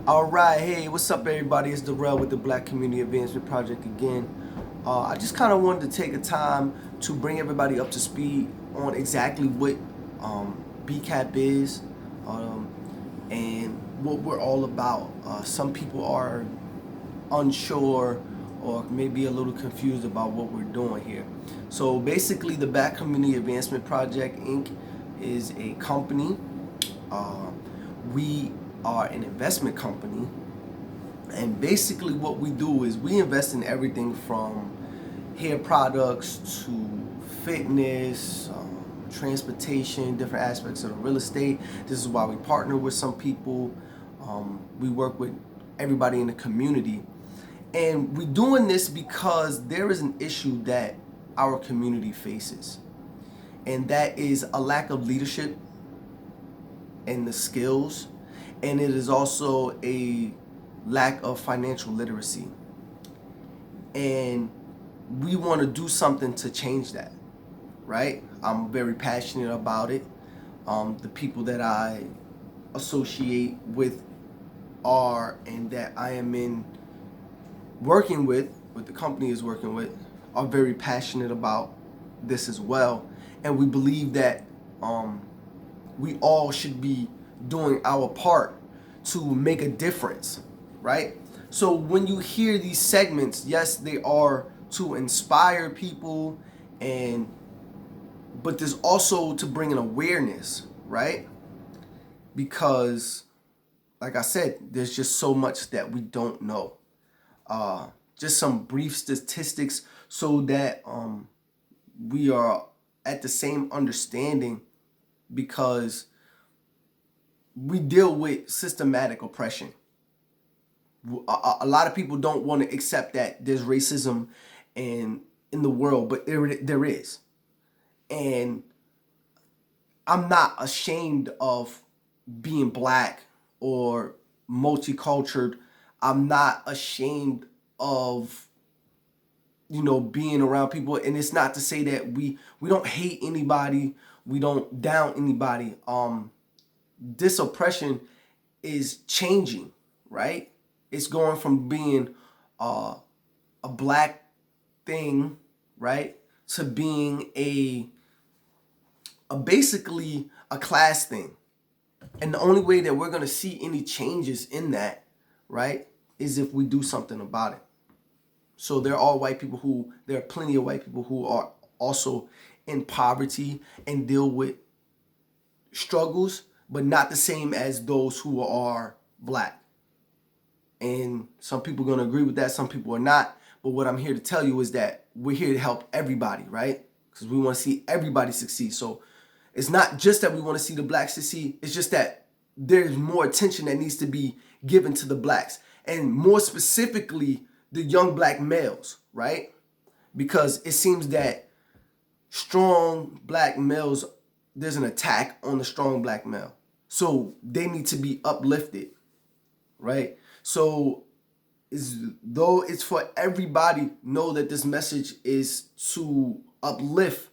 All right, hey, what's up, everybody? It's Darrell with the Black Community Advancement Project again. I just kind of wanted to take a time to bring everybody up to speed on exactly what BCAP is um, and what we're all about. Some people are unsure or maybe a little confused about what we're doing here. So basically, the Black Community Advancement Project Inc. is a company. Uh, we are an investment company, and basically what we do is we invest in everything from hair products to fitness, transportation, different aspects of the real estate. This is why we partner with some people. We work with everybody in the community. And we're doing this because there is an issue that our community faces, and that is a lack of leadership and the skills, and it is also a lack of financial literacy. And we want to do something to change that, right? I'm very passionate about it. The people that I associate with are, and that I am in working with, what the company is working with, are very passionate about this as well. And we believe that we all should be doing our part to make a difference, right? So when you hear these segments, yes, they are to inspire people, and but there's also to bring an awareness, right? Because like I said, there's just so much that we don't know. Uh, just some brief statistics so that we are at the same understanding, because we deal with systematic oppression. A lot of people don't want to accept that there's racism in the world, but there is. And I'm not ashamed of being black or multicultural. I'm not ashamed of being around people. And it's not to say that we don't hate anybody, we don't down anybody. This oppression is changing, right? It's going from being a black thing, right, to being a basically a class thing. And the only way that we're going to see any changes in that, right, is if we do something about it. So there are plenty of white people who are also in poverty and deal with struggles, but not the same as those who are black. And some people are going to agree with that, some people are not. But what I'm here to tell you is that we're here to help everybody, right? Because we want to see everybody succeed. So it's not just that we want to see the blacks succeed, it's just that there's more attention that needs to be given to the blacks, and more specifically the young black males, right? Because it seems that strong black males, there's an attack on the strong black male. So they need to be uplifted, right? So though it's for everybody, know that this message is to uplift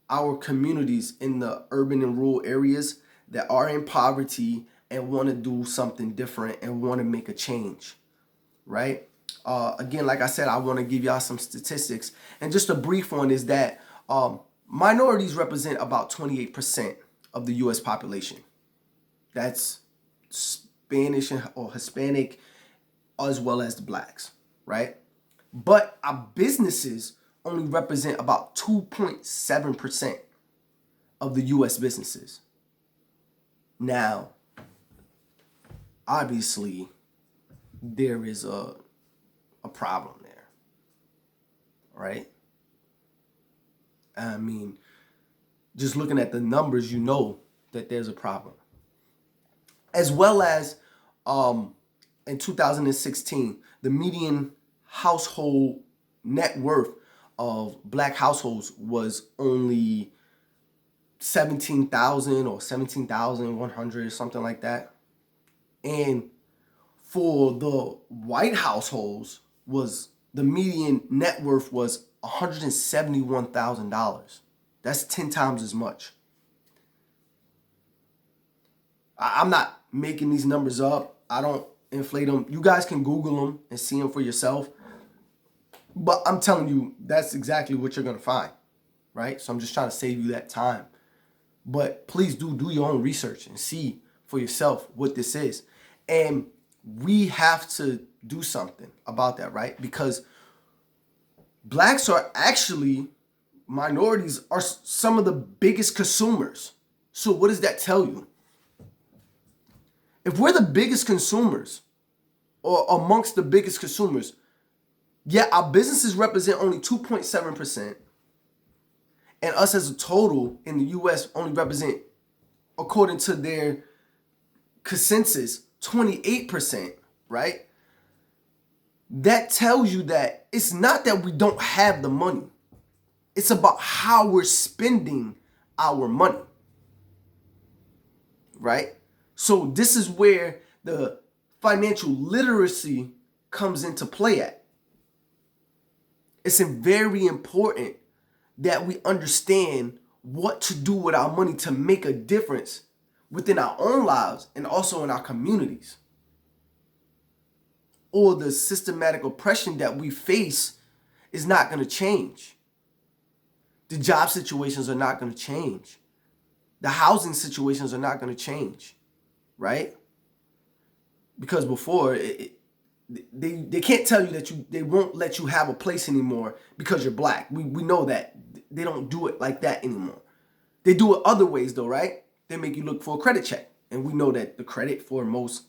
our communities in the urban and rural areas that are in poverty and want to do something different and want to make a change, right? Again, like I said, I want to give y'all some statistics. And just a brief one is that minorities represent about 28% of the U.S. population. That's Spanish or Hispanic, as well as the blacks, right? But our businesses only represent about 2.7% of the U.S. businesses. Now, obviously, there is a problem there, right? I mean, just looking at the numbers, you know that there's a problem. As well as in 2016, the median household net worth of black households was only 17,000 or 17,100 or something like that. And for the white households, was the median net worth was $171,000. That's 10 times as much. I'm not making these numbers up. I don't inflate them. You guys can Google them and see them for yourself. But I'm telling you, that's exactly what you're going to find, right? So I'm just trying to save you that time. But please do your own research and see for yourself what this is. And we have to do something about that, right? Because blacks are actually, minorities are some of the biggest consumers. So what does that tell you? If we're the biggest consumers, or amongst the biggest consumers, yet our businesses represent only 2.7%, and us as a total in the US only represent, according to their consensus, 28%, right? That tells you that it's not that we don't have the money. It's about how we're spending our money, right? So this is where the financial literacy comes into play at. It's very important that we understand what to do with our money to make a difference within our own lives and also in our communities. Or the systematic oppression that we face is not going to change. The job situations are not going to change. The housing situations are not going to change, right? Because before, they can't tell you that they won't let you have a place anymore because you're black. We know that. They don't do it like that anymore. They do it other ways though, right? They make you look for a credit check. And we know that the credit for most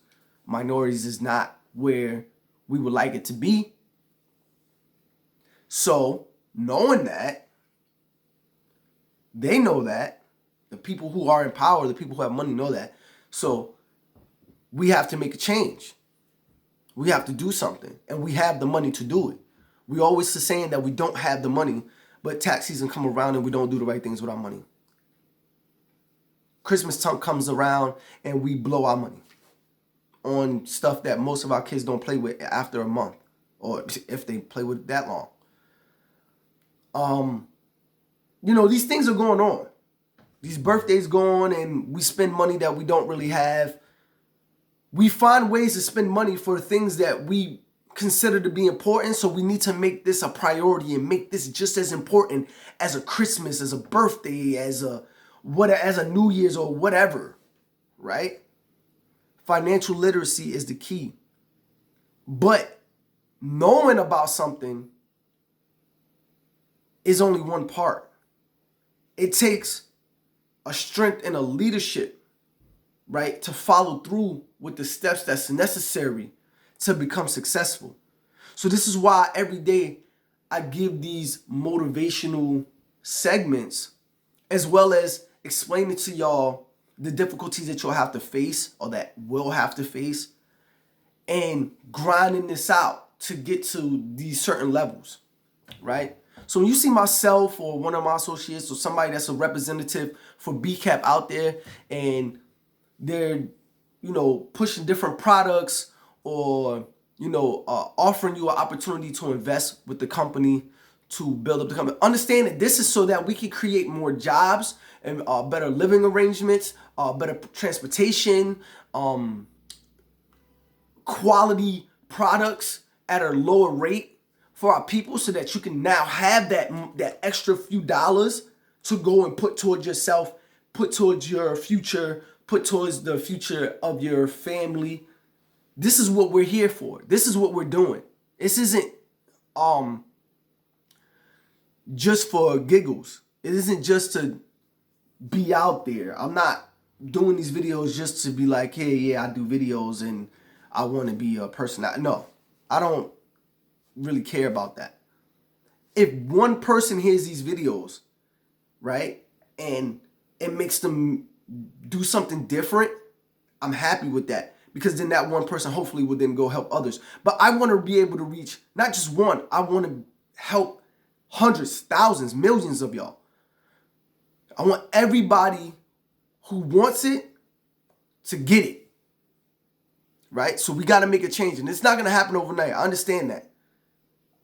minorities is not where we would like it to be. So, knowing that, they know that, the people who are in power, the people who have money know that. So, we have to make a change. We have to do something. And we have the money to do it. We always saying that we don't have the money, but tax season come around and we don't do the right things with our money. Christmas time comes around and we blow our money on stuff that most of our kids don't play with after a month, or if they play with it that long. These things are going on. These birthdays go on and we spend money that we don't really have. We find ways to spend money for things that we consider to be important, so we need to make this a priority and make this just as important as a Christmas, as a birthday, as a New Year's or whatever, right? Financial literacy is the key. But knowing about something is only one part. It takes a strength and a leadership, right, to follow through with the steps that's necessary to become successful. So this is why every day I give these motivational segments, as well as explaining to y'all the difficulties that you'll have to face, or that will have to face, and grinding this out to get to these certain levels, right? So when you see myself or one of my associates or somebody that's a representative for BCAP out there, and they're, pushing different products, or, offering you an opportunity to invest with the company to build up the company, understand that this is so that we can create more jobs and better living arrangements, better transportation, quality products at a lower rate for our people, so that you can now have that extra few dollars to go and put towards yourself, put towards your future, put towards the future of your family. This is what we're here for. This is what we're doing. This isn't just for giggles. It isn't just to be out there. I'm not doing these videos just to be like, hey, yeah, I do videos and I want to be a person. No, I don't really care about that. If one person hears these videos, right, and it makes them do something different, I'm happy with that, because then that one person hopefully will then go help others. But I want to be able to reach not just one. I want to help hundreds, thousands, millions of y'all. I want everybody who wants it to get it, right? So we got to make a change, and it's not going to happen overnight. I understand that.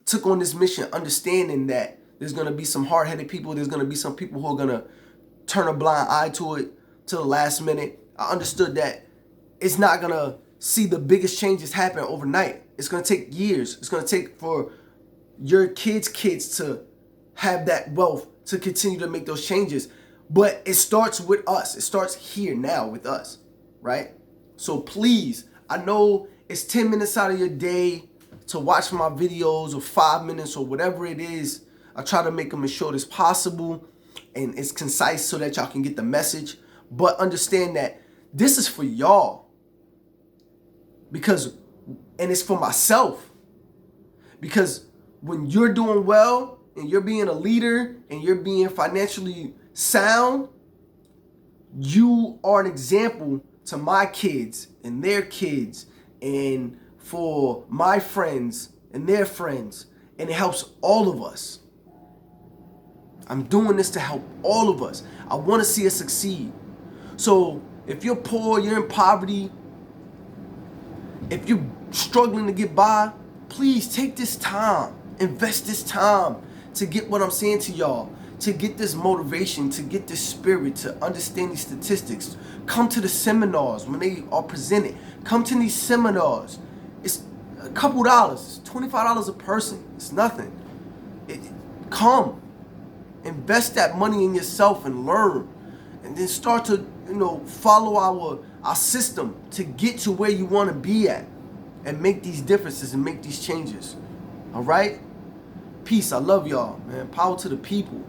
Took on this mission understanding that there's going to be some hard-headed people. There's going to be some people who are going to turn a blind eye to it to the last minute. I understood that it's not going to see the biggest changes happen overnight. It's going to take years. It's going to take for your kids' kids to have that wealth to continue to make those changes. But it starts with us. It starts here now with us, right? So please, I know it's 10 minutes out of your day to watch my videos, or 5 minutes, or whatever it is. I try to make them as short as possible and it's concise so that y'all can get the message. But understand that this is for y'all. And it's for myself. Because when you're doing well and you're being a leader and you're being financially sound, you are an example to my kids and their kids, and for my friends and their friends, and it helps all of us. I'm doing this to help all of us. I want to see us succeed. So if you're poor, you're in poverty, if you're struggling to get by, please take this time, invest this time to get what I'm saying to y'all, to get this motivation, to get this spirit, to understand these statistics. Come to the seminars when they are presented. Come to these seminars. It's a couple dollars, $25 a person. It's nothing. Come, invest that money in yourself and learn, and then start to follow our system to get to where you want to be at, and make these differences and make these changes. All right? Peace. I love y'all, man. Power to the people.